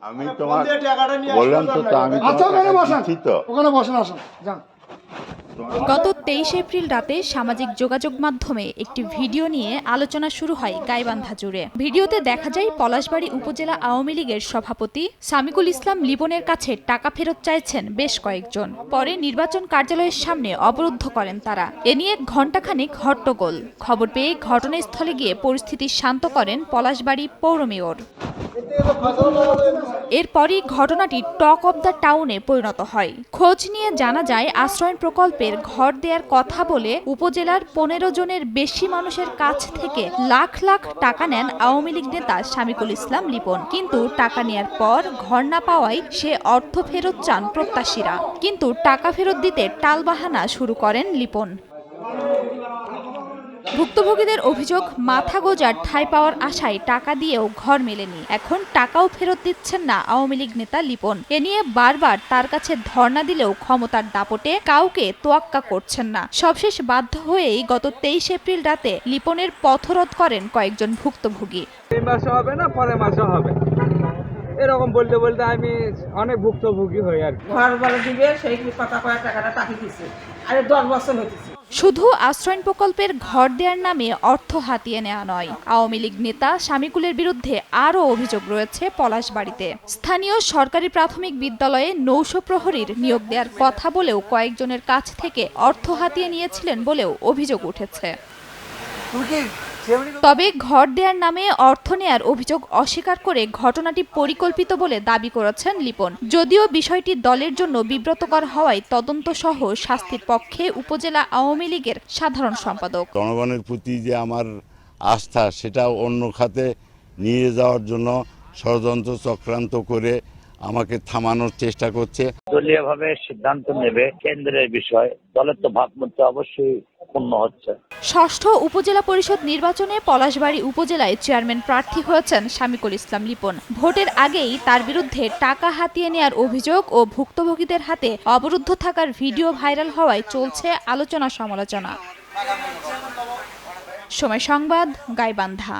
আমি তোমার বললাম তো আমি ওখানে বসেন আসুন যান। গত 23 এপ্রিল রাতে সামাজিক যোগাযোগ মাধ্যমে একটি ভিডিও নিয়ে আলোচনা শুরু হয় গাইবান্ধা জুড়ে। ভিডিওতে দেখা যায় পলাশবাড়ী উপজেলা আওয়ামী লীগের সভাপতি সামিকুল ইসলাম লিপনের কাছে টাকা ফেরত চাইছেন বেশ কয়েকজন। পরে নির্বাচন কার্যালয়ের সামনে অবরুদ্ধ করেন তারা। এ নিয়ে ঘণ্টাখানেক হট্টগোল। খবর পেয়ে ঘটনাস্থলে গিয়ে পরিস্থিতি শান্ত করেন পলাশবাড়ী পৌর মেয়র। এরপরই ঘটনাটি টক অব দ্য টাউনে পরিণত হয়। খোঁজ নিয়ে জানা যায় আশ্রয়ণ প্রকল্পের ঘর দেওয়ার কথা বলে উপজেলার 15 জনের বেশি মানুষের কাছ থেকে লাখ লাখ টাকা নেন আওয়ামী লীগ নেতা সামিকুল ইসলাম লিপন। কিন্তু টাকা নেয়ার পর ঘর না পাওয়ায় সে অর্থ ফেরত চান প্রত্যাশীরা। কিন্তু টাকা ফেরত দিতে টালবাহানা শুরু করেন লিপন। ভুক্তভোগীদের অভিযোগ, মাথা গোঁজার ঠাঁই পাওয়ার আশায় টাকা দিয়েও ঘর মেলেনি। এখন টাকাও ফেরত দিচ্ছেন না আওয়ামী লীগ নেতা লিপন। এ নিয়ে বারবার তার কাছে ধর্ণা দিলেও ক্ষমতার দাপটে কাউকে তোয়াক্কা করছেন না। সবশেষ বাধ্য হয়েই গত 23 এপ্রিল রাতে লিপনের পথরোধ করেন কয়েকজন ভুক্তভোগী। এই মাসে হবে না, পরের মাসে হবে, এরকম বলতে বলতে আমি অনেক ভুক্তভোগী হই আর ঘর বলে দিবে সেই কথা কয়েক টাকাটা তাকে দিচ্ছে। আরে 10 বছর হয়েছে। শুধু আশ্রয়ণ প্রকল্পের ঘর দেওয়ার নামে অর্থ হাতিয়ে নেওয়া নয়, আওয়ামী লীগ নেতা শামিকুলের বিরুদ্ধে আরও অভিযোগ রয়েছে পলাশবাড়ীতে। স্থানীয় সরকারি প্রাথমিক বিদ্যালয়ে নৌশ প্রহরীর নিয়োগ দেওয়ার কথা বলেও কয়েকজনের কাছ থেকে অর্থ হাতিয়ে নিয়েছিলেন বলেও অভিযোগ উঠেছে। তবে ঘর দেওয়ার নামে অর্থ নেয়ার অভিযোগ অস্বীকার করে ঘটনাটি পরিকল্পিত বলে দাবি করেছেন লিপন। যদিও বিষয়টি দলের জন্য বিব্রতকর হওয়ায় তদন্ত সহ শাস্তির পক্ষে উপজেলা আওয়ামী লীগের সাধারণ সম্পাদক। জনগণের প্রতি যে আমার আস্থা সেটা অন্য খাতে নিয়ে যাওয়ার জন্য ষড়যন্ত্র চক্রান্ত করে আমাকে থামানোর চেষ্টা করছে। দলীয়ভাবে সিদ্ধান্ত নেবে কেন্দ্রের বিষয়, দলের তো ভাবমূর্তি অবশ্যই পূর্ণ হচ্ছে। ষষ্ঠ উপজেলা পরিষদ নির্বাচনে পলাশবাড়ী উপজেলায় চেয়ারম্যান প্রার্থী হয়েছেন সামিকুল ইসলাম লিপন। ভোটের আগেই তার বিরুদ্ধে টাকা হাতিয়ে নেয়ার অভিযোগ ও ভুক্তভোগীদের হাতে অবরুদ্ধ থাকার ভিডিও ভাইরাল হওয়ায় চলছে আলোচনা সমালোচনা। সময় সংবাদ, গাইবান্ধা।